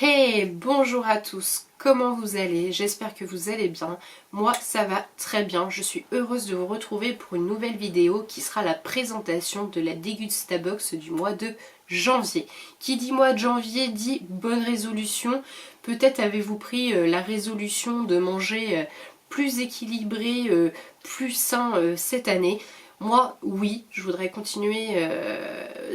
Hey, bonjour à tous, comment vous allez? J'espère que vous allez bien. Moi, ça va très bien. Je suis heureuse de vous retrouver pour une nouvelle vidéo qui sera la présentation de la Degustabox du mois de janvier. Qui dit mois de janvier dit bonne résolution. Peut-être avez-vous pris la résolution de manger plus équilibré, plus sain cette année. Moi, oui, je voudrais continuer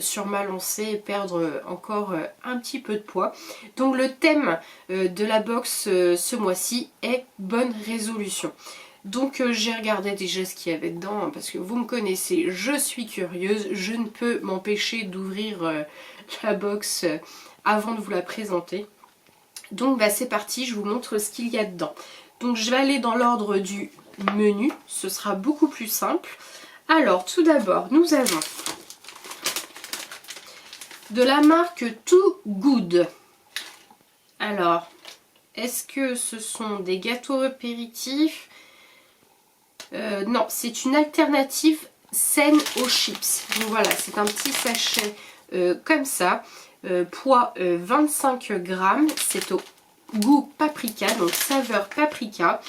sur ma lancée et perdre encore un petit peu de poids. Donc le thème de la box ce mois-ci est bonne résolution. Donc j'ai regardé déjà ce qu'il y avait dedans, hein, parce que vous me connaissez, je suis curieuse, je ne peux m'empêcher d'ouvrir la box avant de vous la présenter. Donc bah, c'est parti, je vous montre ce qu'il y a dedans. Donc je vais aller dans l'ordre du menu, ce sera beaucoup plus simple. Alors, tout d'abord, nous avons de la marque Too Good. Alors, est-ce que ce sont des gâteaux apéritifs? Non, c'est une alternative saine aux chips. Donc voilà, c'est un petit sachet comme ça, poids 25 grammes. C'est au goût paprika, donc saveur paprika.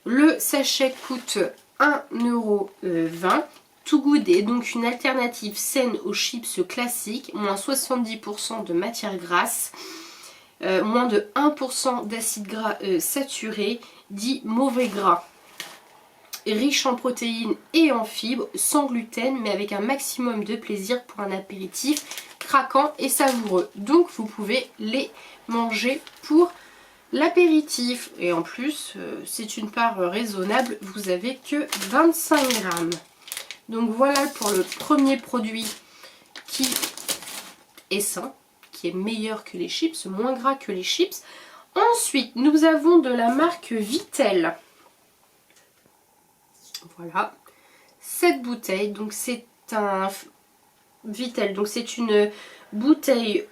Le sachet coûte 1,20 €. Too Good est donc une alternative saine aux chips classiques, moins 70% de matière grasse, moins de 1% d'acide gras saturé, dit mauvais gras. Riche en protéines et en fibres, sans gluten, mais avec un maximum de plaisir pour un apéritif craquant et savoureux. Donc vous pouvez les manger pour l'apéritif. Et en plus, c'est une part raisonnable, vous avez que 25 grammes. Donc voilà pour le premier produit qui est sain, qui est meilleur que les chips, moins gras que les chips. Ensuite, nous avons de la marque Vittel. Voilà, cette bouteille, donc c'est un Vittel, donc c'est une bouteille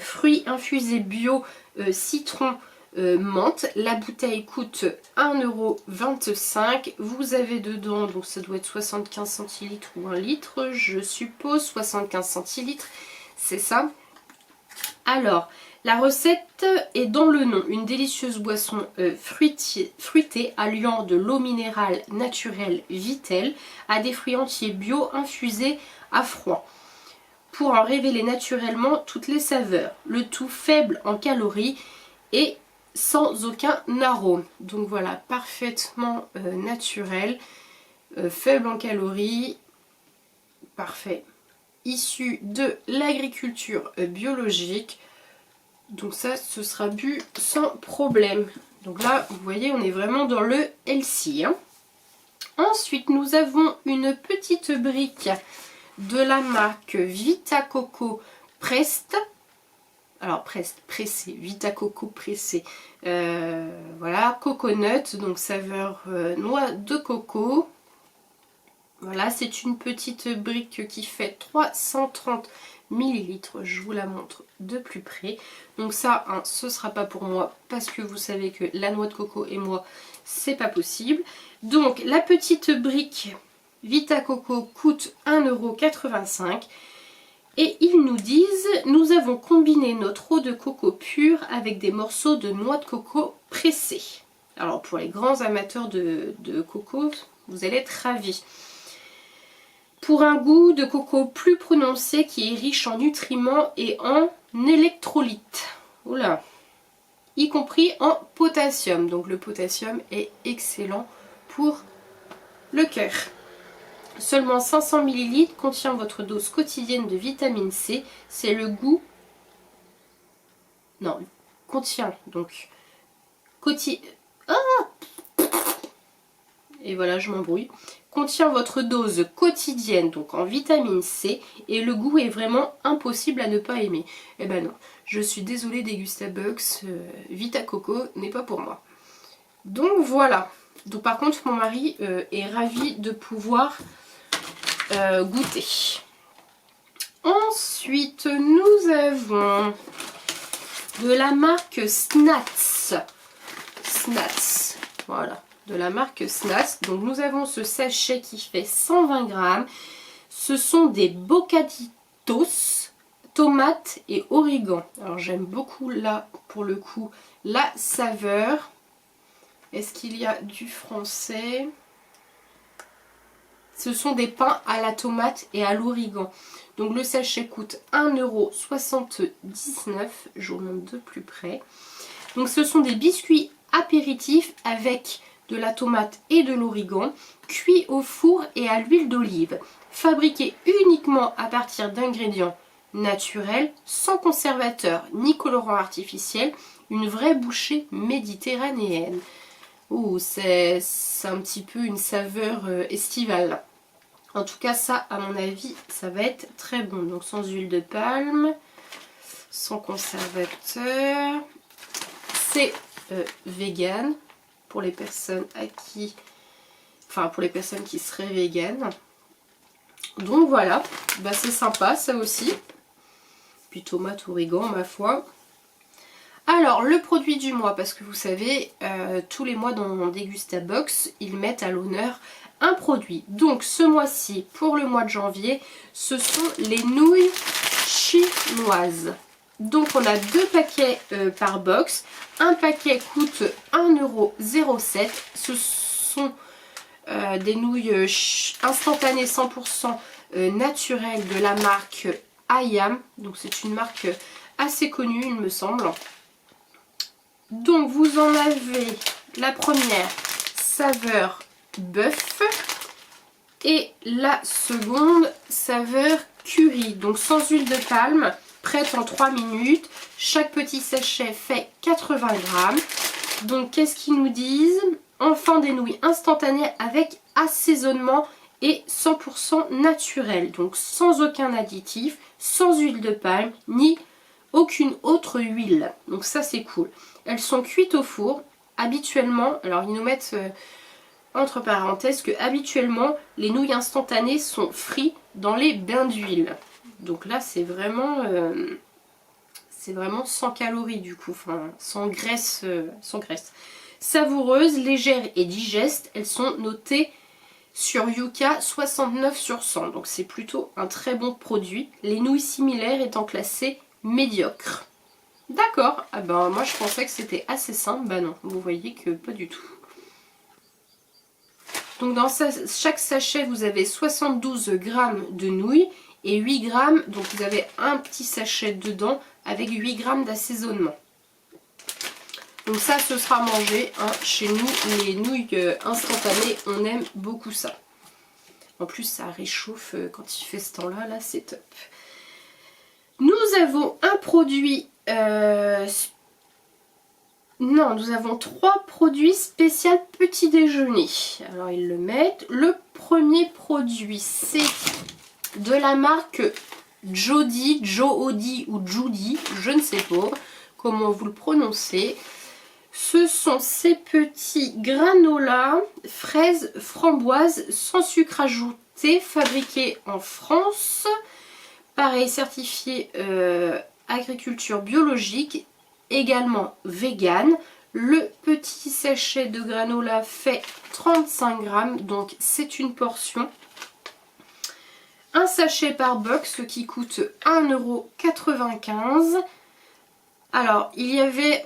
fruits infusés bio citron menthe. La bouteille coûte 1,25 €. Vous avez dedans, donc ça doit être 75 centilitres ou 1 litre, je suppose, 75 centilitres, c'est ça. Alors, la recette est dans le nom, une délicieuse boisson fruitée alliant de l'eau minérale naturelle Vittel à des fruits entiers bio infusés à froid, pour en révéler naturellement toutes les saveurs, le tout faible en calories et sans aucun arôme. Donc voilà, parfaitement naturel, faible en calories, parfait, issu de l'agriculture biologique. Donc ça, ce sera bu sans problème. Donc là, vous voyez, on est vraiment dans le healthy, hein. Ensuite, nous avons une petite brique de la marque Vita Coco Prest. Alors pressé, Vita Coco pressé. Voilà, coconut, donc saveur noix de coco. Voilà, c'est une petite brique qui fait 330 ml. Je vous la montre de plus près. Donc ça, hein, ce ne sera pas pour moi parce que vous savez que la noix de coco et moi, c'est pas possible. Donc la petite brique Vita Coco coûte 1,85 €. Et ils nous disent, nous avons combiné notre eau de coco pure avec des morceaux de noix de coco pressée. Alors pour les grands amateurs de coco, vous allez être ravis. Pour un goût de coco plus prononcé qui est riche en nutriments et en électrolytes. Oula, y compris en potassium. Donc le potassium est excellent pour le cœur. Seulement 500 ml contient votre dose quotidienne de vitamine C. C'est le goût... Non, contient donc... Et voilà, je m'embrouille. Contient votre dose quotidienne donc en vitamine C. Et le goût est vraiment impossible à ne pas aimer. Eh ben non, je suis désolée Degustabox, Vita Coco n'est pas pour moi. Donc voilà. Donc par contre, mon mari est ravi de pouvoir... goûter. Ensuite, nous avons de la marque Snats. Snats, voilà, de la marque Snats. Donc nous avons ce sachet qui fait 120 grammes. Ce sont des bocaditos, tomates et origan. Alors j'aime beaucoup la pour le coup la saveur. Est-ce qu'il y a du français? Ce sont des pains à la tomate et à l'origan. Donc le sachet coûte 1,79 €. Je vous montre de plus près. Donc ce sont des biscuits apéritifs avec de la tomate et de l'origan, cuits au four et à l'huile d'olive, fabriqués uniquement à partir d'ingrédients naturels, sans conservateur ni colorant artificiel, une vraie bouchée méditerranéenne. Oh, c'est un petit peu une saveur estivale. En tout cas, ça, à mon avis, ça va être très bon. Donc sans huile de palme, sans conservateur. C'est vegan pour les personnes à qui, enfin pour les personnes qui seraient véganes. Donc voilà, bah, c'est sympa ça aussi. Puis tomate, origan, ma foi. Alors le produit du mois, parce que vous savez, tous les mois dans Degustabox, ils mettent à l'honneur un produit. Donc ce mois-ci, pour le mois de janvier, ce sont les nouilles chinoises. Donc on a 2 paquets par box. Un paquet coûte 1,07 €. Ce sont des nouilles instantanées 100% naturelles de la marque Ayam. Donc c'est une marque assez connue, il me semble. Donc vous en avez la première saveur bœuf et la seconde saveur curry. Donc sans huile de palme, prête en 3 minutes. Chaque petit sachet fait 80 grammes. Donc qu'est-ce qu'ils nous disent? Enfin des nouilles instantanées avec assaisonnement et 100% naturel. Donc sans aucun additif, sans huile de palme, ni aucune autre huile. Donc ça c'est cool. Elles sont cuites au four. Habituellement, alors ils nous mettent entre parenthèses que habituellement les nouilles instantanées sont frites dans les bains d'huile. Donc là c'est vraiment sans calories du coup, enfin sans graisse, Savoureuses, légères et digestes, elles sont notées sur Yuka 69/100. Donc c'est plutôt un très bon produit. Les nouilles similaires étant classées médiocres. D'accord, ah ben moi je pensais que c'était assez simple, bah non, vous voyez que pas du tout. Donc dans chaque sachet vous avez 72 grammes de nouilles et 8 grammes, donc vous avez un petit sachet dedans avec 8 grammes d'assaisonnement. Donc ça ce sera mangé, hein. Chez nous les nouilles instantanées on aime beaucoup ça. En plus ça réchauffe quand il fait ce temps là, là c'est top. Nous avons un produit, nous avons 3 produits spéciaux petit déjeuner. Alors ils le mettent. Le premier produit c'est de la marque Jody, Joody ou Judy, je ne sais pas comment vous le prononcez. Ce sont ces petits granolas fraises framboises sans sucre ajouté, fabriqués en France. Pareil, certifié agriculture biologique, également vegan. Le petit sachet de granola fait 35 grammes, donc c'est une portion. Un sachet par box qui coûte 1,95 €. Alors, il y avait,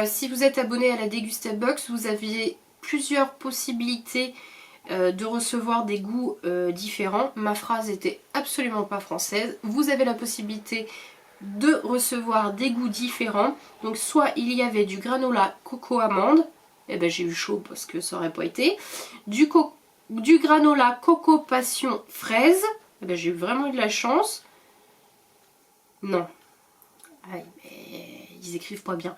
si vous êtes abonné à la Degustabox, vous aviez plusieurs possibilités de recevoir des goûts différents. Ma phrase était absolument pas française. Vous avez la possibilité de recevoir des goûts différents. Donc soit il y avait du granola coco amande, et ben j'ai eu chaud parce que ça aurait pas été. Du granola coco passion fraise, et ben j'ai vraiment eu de la chance. Non. Aïe, mais ils écrivent pas bien.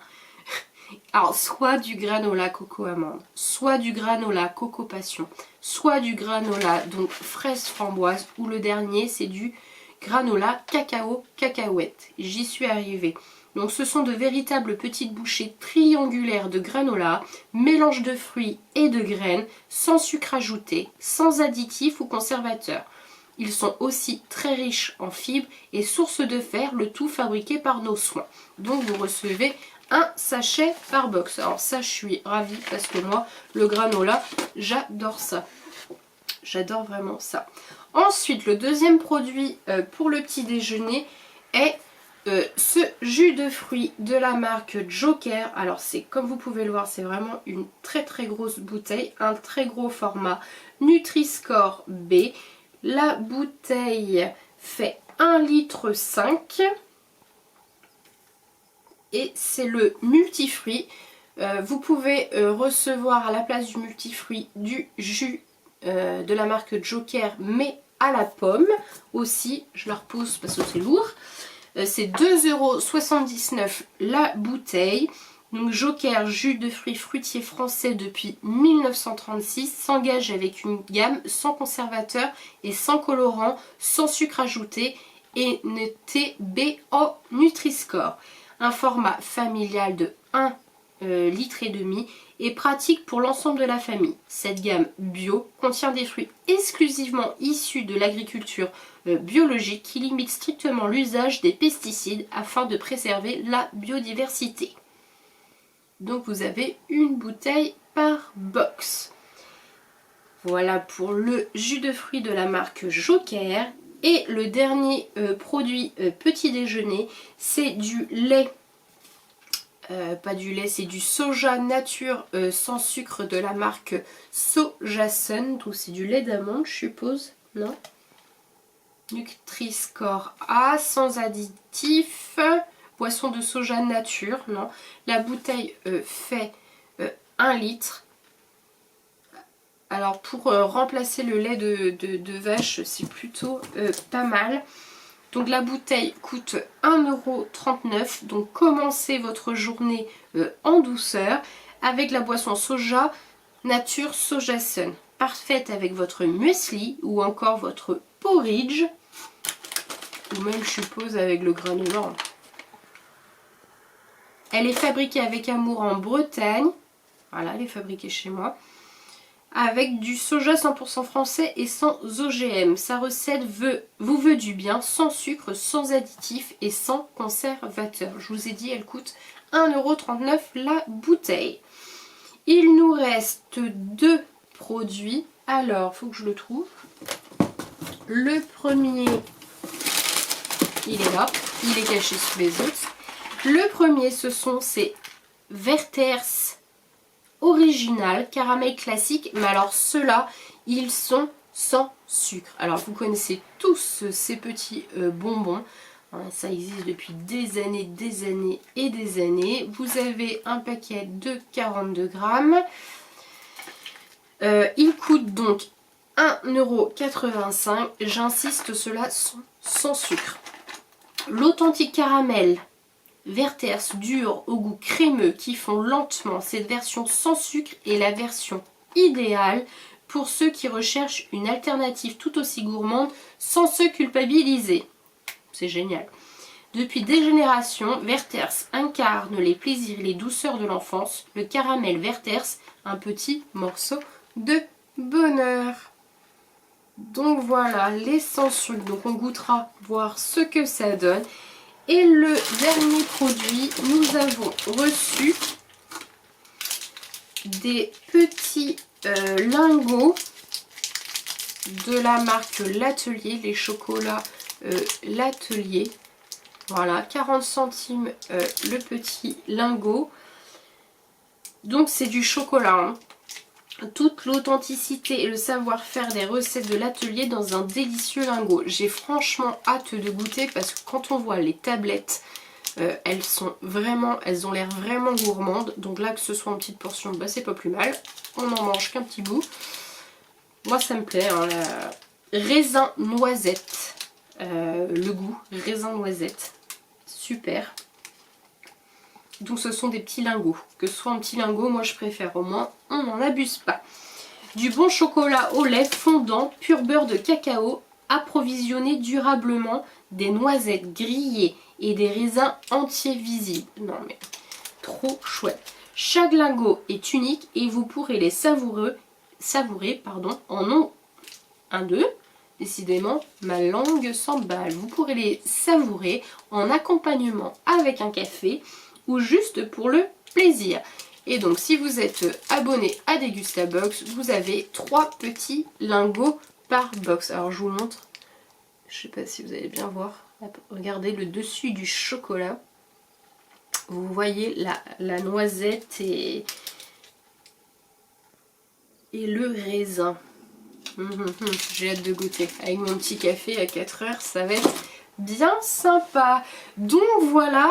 Alors, soit du granola coco amande, soit du granola coco passion, soit du granola donc fraise framboise, ou le dernier c'est du granola cacao cacahuète. J'y suis arrivée. Donc ce sont de véritables petites bouchées triangulaires de granola, mélange de fruits et de graines, sans sucre ajouté, sans additifs ou conservateurs. Ils sont aussi très riches en fibres et source de fer, le tout fabriqué par nos soins. Donc vous recevez un sachet par box. Alors ça je suis ravie parce que moi le granola j'adore ça. J'adore vraiment ça. Ensuite le deuxième produit pour le petit déjeuner est ce jus de fruits de la marque Joker. Alors c'est, comme vous pouvez le voir, c'est vraiment une très très grosse bouteille, un très gros format Nutri-Score B. La bouteille fait 1,5 litre et c'est le multifruit. Vous pouvez recevoir à la place du multifruit du jus de la marque Joker, mais à la pomme aussi. Je la repousse parce que c'est lourd. C'est 2,79 € la bouteille. Donc Joker, jus de fruits fruitiers français depuis 1936, s'engage avec une gamme sans conservateur et sans colorant, sans sucre ajouté et noté B en Nutri-Score. Un format familial de 1,5 litre est pratique pour l'ensemble de la famille. Cette gamme bio contient des fruits exclusivement issus de l'agriculture biologique qui limite strictement l'usage des pesticides afin de préserver la biodiversité. Donc vous avez une bouteille par box. Voilà pour le jus de fruits de la marque Joker. Et le dernier produit petit déjeuner, c'est du lait. Pas du lait, c'est du soja nature sans sucre de la marque Sojasun. Donc c'est du lait d'amande, je suppose, non? Nutri-Score A, sans additif. Boisson de soja nature, non. La bouteille fait 1 litre. Alors pour remplacer le lait de vache, c'est plutôt pas mal. Donc la bouteille coûte 1,39 €. Donc commencez votre journée en douceur avec la boisson soja nature Sojasun. Parfaite avec votre muesli ou encore votre porridge. Ou même je suppose avec le granola. Elle est fabriquée avec amour en Bretagne. Voilà, elle est fabriquée chez moi. Avec du soja 100% français et sans OGM. Sa recette vous veut du bien, sans sucre, sans additifs et sans conservateur. Je vous ai dit, elle coûte 1,39 € la bouteille. Il nous reste 2 produits. Alors, il faut que je le trouve. Le premier, il est là. Il est caché sous les autres. Le premier, ce sont ces Werther's original, caramel classique, mais alors ceux-là, ils sont sans sucre. Alors vous connaissez tous ces petits bonbons, ça existe depuis des années et des années. Vous avez un paquet de 42 grammes. Ils coûtent donc 1,85 €. J'insiste, ceux-là sont sans sucre. L'authentique caramel Werther's dur au goût crémeux qui font lentement. Cette version sans sucre est la version idéale pour ceux qui recherchent une alternative tout aussi gourmande sans se culpabiliser. C'est génial. Depuis des générations, Werther's incarne les plaisirs et les douceurs de l'enfance. Le caramel Werther's, un petit morceau de bonheur. Donc voilà, les sans sucre. Donc on goûtera voir ce que ça donne. Et le dernier produit, nous avons reçu des petits lingots de la marque L'Atelier, les chocolats L'Atelier. Voilà, 40 centimes le petit lingot. Donc c'est du chocolat, hein. Toute l'authenticité et le savoir-faire des recettes de l'atelier dans un délicieux lingot. J'ai franchement hâte de goûter parce que quand on voit les tablettes, elles ont l'air vraiment gourmandes. Donc là, que ce soit en petite portion, bah, c'est pas plus mal. On n'en mange qu'un petit bout. Moi, ça me plaît, hein, raisin noisette. Le goût, raisin noisette. Super. Donc ce sont des petits lingots. Que ce soit un petit lingot, moi je préfère, au moins on n'en abuse pas. Du bon chocolat au lait fondant, pur beurre de cacao, approvisionné durablement, des noisettes grillées et des raisins entiers visibles. Non mais trop chouette. Chaque lingot est unique et vous pourrez les savourer en un, deux. Décidément, ma langue s'emballe. Vous pourrez les savourer en accompagnement avec un café ou juste pour le plaisir. Et donc si vous êtes abonné à Degustabox, vous avez 3 petits lingots par box. Alors je vous montre, je sais pas si vous allez bien voir, Regardez le dessus du chocolat. Vous voyez la noisette et le raisin. J'ai hâte de goûter. Avec mon petit café à 4 heures, ça va être bien sympa. Donc voilà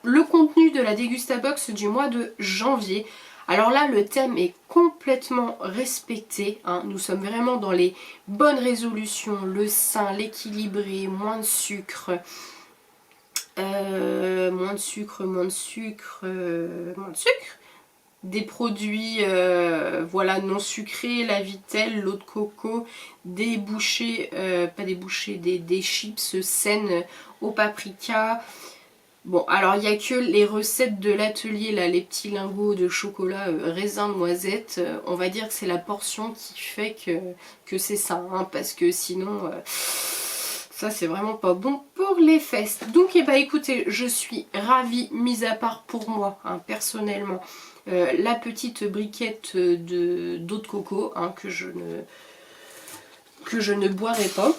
le contenu de la Dégustabox du mois de janvier. Alors là, le thème est complètement respecté, hein. Nous sommes vraiment dans les bonnes résolutions, le sain, l'équilibré, moins de sucre, moins de sucre, des produits voilà, non sucrés, la vitelle, l'eau de coco, des bouchées, pas des bouchées, des chips saines au paprika. Bon, alors il n'y a que les recettes de l'atelier, là, les petits lingots de chocolat raisin noisette. On va dire que c'est la portion qui fait que c'est ça, hein, parce que sinon, ça c'est vraiment pas bon pour les fesses. Donc, eh ben, écoutez, je suis ravie, mis à part pour moi, hein, personnellement, la petite briquette d'eau de coco, hein, que je ne boirai pas.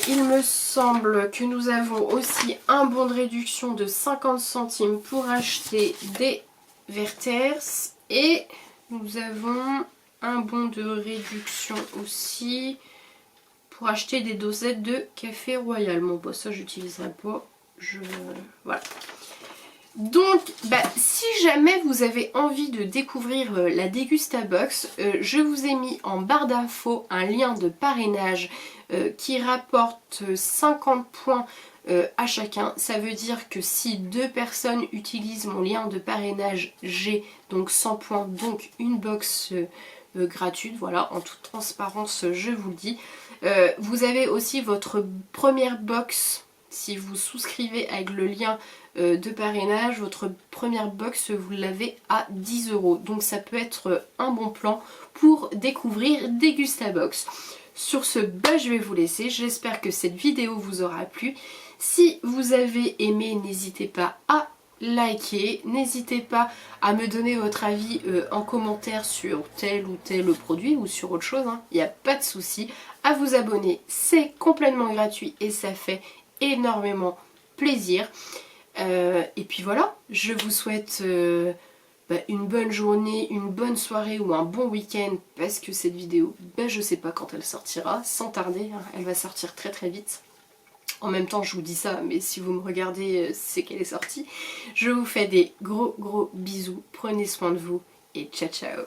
Il me semble que nous avons aussi un bon de réduction de 50 centimes pour acheter des Werthers. Et nous avons un bon de réduction aussi pour acheter des dosettes de café royal. Bon, bah, ça j'utiliserai pas. Voilà. Donc, si jamais vous avez envie de découvrir la Dégustabox, je vous ai mis en barre d'infos un lien de parrainage qui rapporte 50 points à chacun. Ça veut dire que si 2 personnes utilisent mon lien de parrainage, j'ai donc 100 points, donc une box gratuite. Voilà, en toute transparence, je vous le dis. Vous avez aussi votre première box. Si vous souscrivez avec le lien de parrainage, votre première box, vous l'avez à 10 €. Donc ça peut être un bon plan pour découvrir Dégustabox. Sur ce, je vais vous laisser. J'espère que cette vidéo vous aura plu. Si vous avez aimé, n'hésitez pas à liker. N'hésitez pas à me donner votre avis en commentaire sur tel ou tel produit ou sur autre chose. Il n'y a pas de souci. À vous abonner, c'est complètement gratuit et ça fait énormément plaisir. Et puis voilà, je vous souhaite une bonne journée, une bonne soirée ou un bon week-end, parce que cette vidéo, je sais pas quand elle sortira, sans tarder, hein, elle va sortir très très vite. En même temps je vous dis ça, mais si vous me regardez, c'est qu'elle est sortie. Je vous fais des gros bisous, prenez soin de vous et ciao ciao.